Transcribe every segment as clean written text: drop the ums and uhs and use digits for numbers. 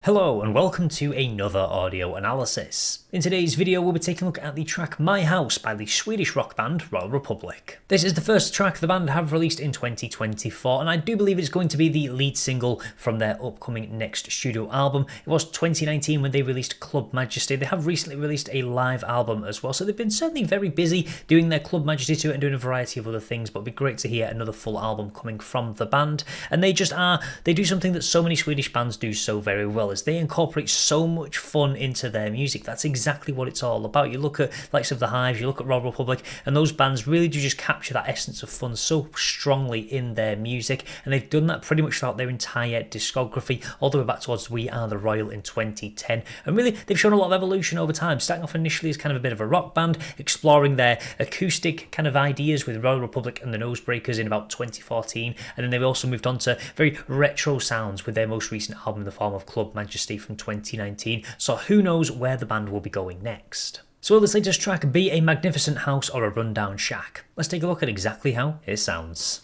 Hello and welcome to another audio analysis. In today's video we'll be taking a look at the track My House by the Swedish rock band Royal Republic. This is the first track the band have released in 2024 and I do believe it's going to be the lead single from their upcoming next studio album. It was 2019 when they released Club Majesty. They have recently released a live album as well, so they've been certainly very busy doing their Club Majesty tour and doing a variety of other things, but it'd be great to hear another full album coming from the band. And they do something that so many Swedish bands do so very well, is they incorporate so much fun into their music. That's exactly what it's all about. You look at likes of The Hives, you look at Royal Republic, and those bands really do just capture that essence of fun so strongly in their music, and they've done that pretty much throughout their entire discography, all the way back towards We Are the Royal in 2010. And really, they've shown a lot of evolution over time, starting off initially as kind of a bit of a rock band, exploring their acoustic kind of ideas with Royal Republic and the Nosebreakers in about 2014, and then they also moved on to very retro sounds with their most recent album in the form of Club Majesty from 2019, so who knows where the band will be going next. So will this latest track be a magnificent house or a rundown shack? Let's take a look at exactly how it sounds.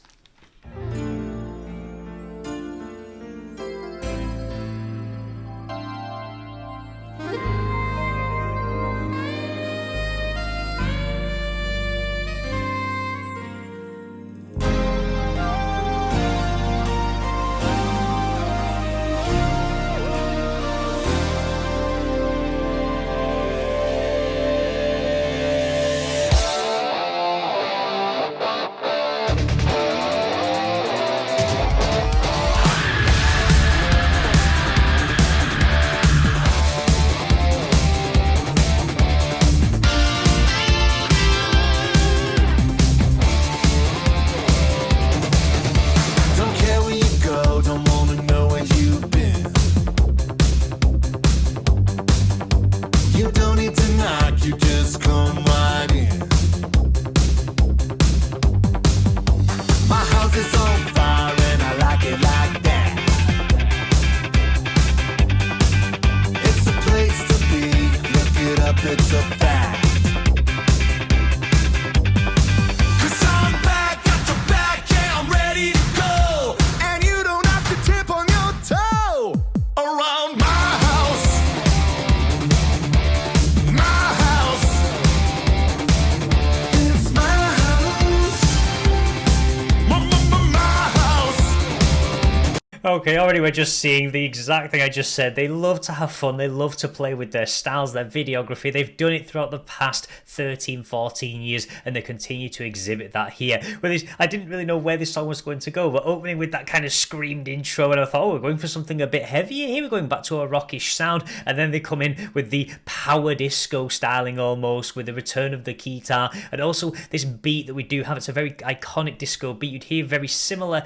It's a fact. 'Cause I'm back, got your back, yeah, I'm ready to go. And you don't have to tip on your toe. Around my house. My house. It's my house. My house. Okay, already we're just seeing the exact thing I just said. They love to have fun, they love to play with their styles, their videography. They've done it throughout the past 13, 14 years, and they continue to exhibit that here. I didn't really know where this song was going to go, but opening with that kind of screamed intro, and I thought, oh, we're going for something a bit heavier here, we're going back to a rockish sound, and then they come in with the power disco styling almost, with the return of the guitar, and also this beat that we do have. It's a very iconic disco beat. You'd hear very similar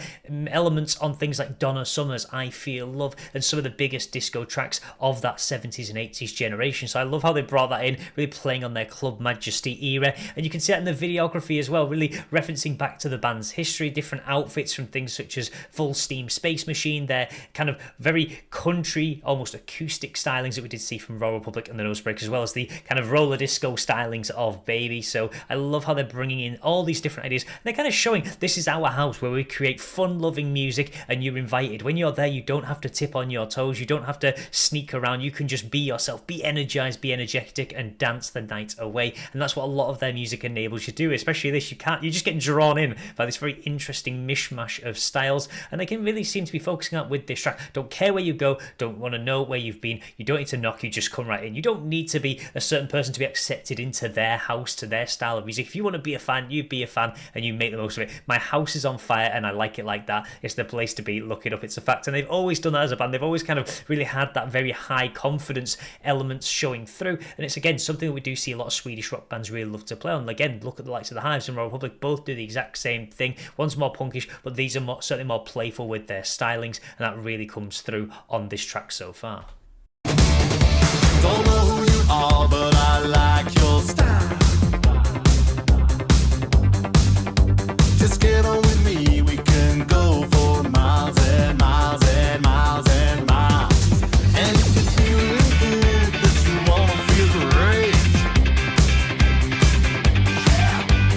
elements on things like Donna Summer's I Feel Love and some of the biggest disco tracks of that 70s and 80s generation. So I love how they brought that in, really playing on their Club Majesty era, and you can see that in the videography as well, really referencing back to the band's history, different outfits from things such as Full Steam Space Machine, their kind of very country, almost acoustic stylings that we did see from Royal Republic and the Nosebreakers, as well as the kind of roller disco stylings of Baby. So I love how they're bringing in all these different ideas, and they're kind of showing this is our house where we create fun-loving music and you're invited. When you're there, you don't have to tip on your toes, you don't have to sneak around, you can just be yourself, be energized, be energetic, and dance the night away. And that's what a lot of their music enables you to do, especially this. You just get drawn in by this very interesting mishmash of styles, and they can really seem to be focusing on with this track. Don't care where you go, don't want to know where you've been, you don't need to knock, you just come right in. You don't need to be a certain person to be accepted into their house, to their style of music. If you want to be a fan, you be a fan and you make the most of it. My house is on fire and I like it like that. It's the place to be. Look it up, it's a fact. And they've always done that as a band. They've always kind of really had that very high confidence elements showing through, and it's again something that we do see a lot of Swedish rock bands really love to play on. Again, look at the likes of The Hives and Royal Republic, both do the exact same thing. One's more punkish, but these are certainly more playful with their stylings, and that really comes through on this track so far. Don't know who you are, but I like your style. Just get on with me, we can go for miles and miles and miles and miles. And if you're feeling good, but you wanna feel great,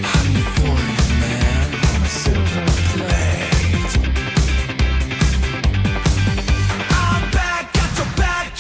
I'm euphoric, man, on a silver plate. I'm back, got your back.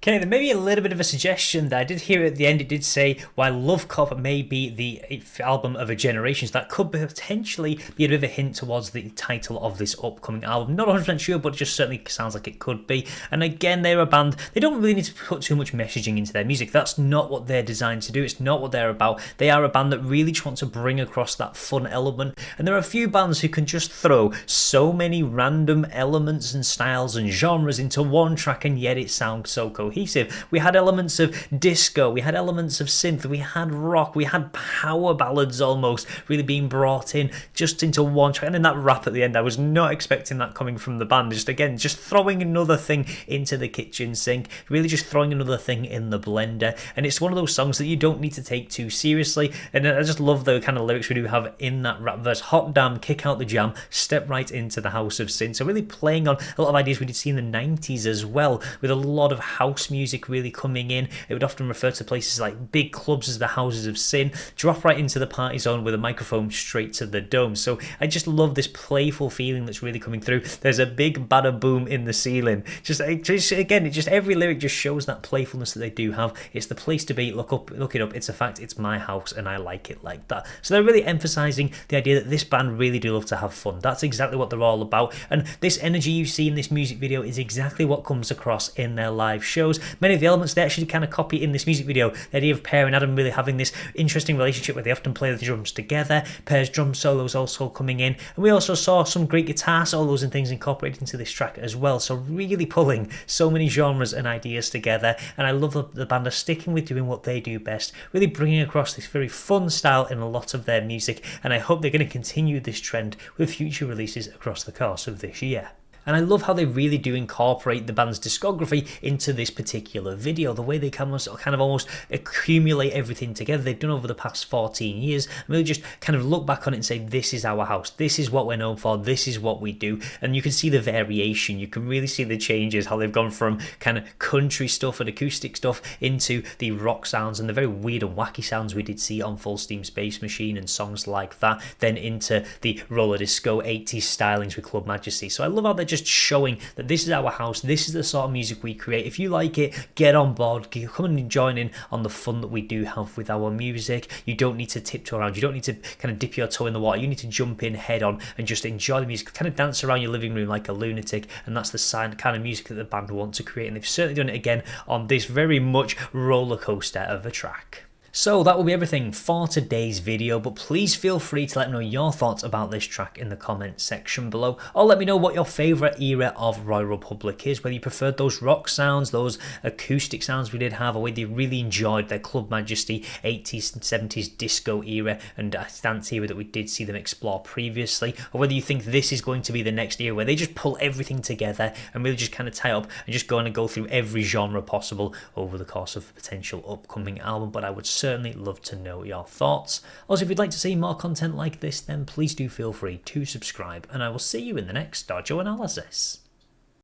Okay, there may be a little bit of a suggestion that I did hear at the end. It did say, while Love Cop may be the album of a generation, so that could potentially be a bit of a hint towards the title of this upcoming album. Not 100% sure, but it just certainly sounds like it could be. And again, they're a band, they don't really need to put too much messaging into their music. That's not what they're designed to do. It's not what they're about. They are a band that really just want to bring across that fun element. And there are a few bands who can just throw so many random elements and styles and genres into one track, and yet it sounds so cohesive. We had elements of disco, we had elements of synth, we had rock, we had power ballads almost really being brought in just into one track, and then that rap at the end, I was not expecting that coming from the band. Just throwing another thing into the kitchen sink, really just throwing another thing in the blender. And it's one of those songs that you don't need to take too seriously, and I just love the kind of lyrics we do have in that rap verse. Hot damn, kick out the jam, step right into the house of sin. So really playing on a lot of ideas we did see in the 90s as well, with a lot of house music really coming in. It would often refer to places like big clubs as the houses of sin, drop right into the party zone with a microphone straight to the dome. So I just love this playful feeling that's really coming through. There's a big bada boom in the ceiling. Just again, every lyric just shows that playfulness that they do have. It's the place to be. Look it up. It's a fact. It's my house, and I like it like that. So they're really emphasizing the idea that this band really do love to have fun. That's exactly what they're all about, and this energy you see in this music video is exactly what comes across in their live shows. Many of the elements they actually kind of copy in this music video. The idea of Per and Adam really having this interesting relationship where they often play the drums together. Per's drum solos also coming in, and we also saw some great guitar solos and things incorporated into this track as well. So really pulling so many genres and ideas together, and I love the band are sticking with doing what they do best, really bringing across this very fun style in a lot of their music, and I hope they're going to continue this trend with future releases across the course of this year. And I love how they really do incorporate the band's discography into this particular video. The way they kind of almost accumulate everything together they've done over the past 14 years, and really just kind of look back on it and say, this is our house, this is what we're known for, this is what we do. And you can see the variation, you can really see the changes, how they've gone from kind of country stuff and acoustic stuff into the rock sounds and the very weird and wacky sounds we did see on Full Steam Space Machine and songs like that, then into the roller disco 80s stylings with Club Majesty. So I love how they're just showing that this is our house, this is the sort of music we create. If you like it, get on board, come and join in on the fun that we do have with our music. You don't need to tiptoe around, you don't need to kind of dip your toe in the water, you need to jump in head on and just enjoy the music, kind of dance around your living room like a lunatic, and that's the kind of music that the band want to create, and they've certainly done it again on this very much roller coaster of a track. So that will be everything for today's video, but please feel free to let me know your thoughts about this track in the comment section below, or let me know what your favourite era of Royal Republic is, whether you preferred those rock sounds, those acoustic sounds we did have, or whether you really enjoyed their Club Majesty 80s and 70s disco era and dance era that we did see them explore previously, or whether you think this is going to be the next era where they just pull everything together and really just kind of tie up and just go through every genre possible over the course of a potential upcoming album. But I would certainly love to know your thoughts. Also, if you'd like to see more content like this, then please do feel free to subscribe, and I will see you in the next Dojo Analysis.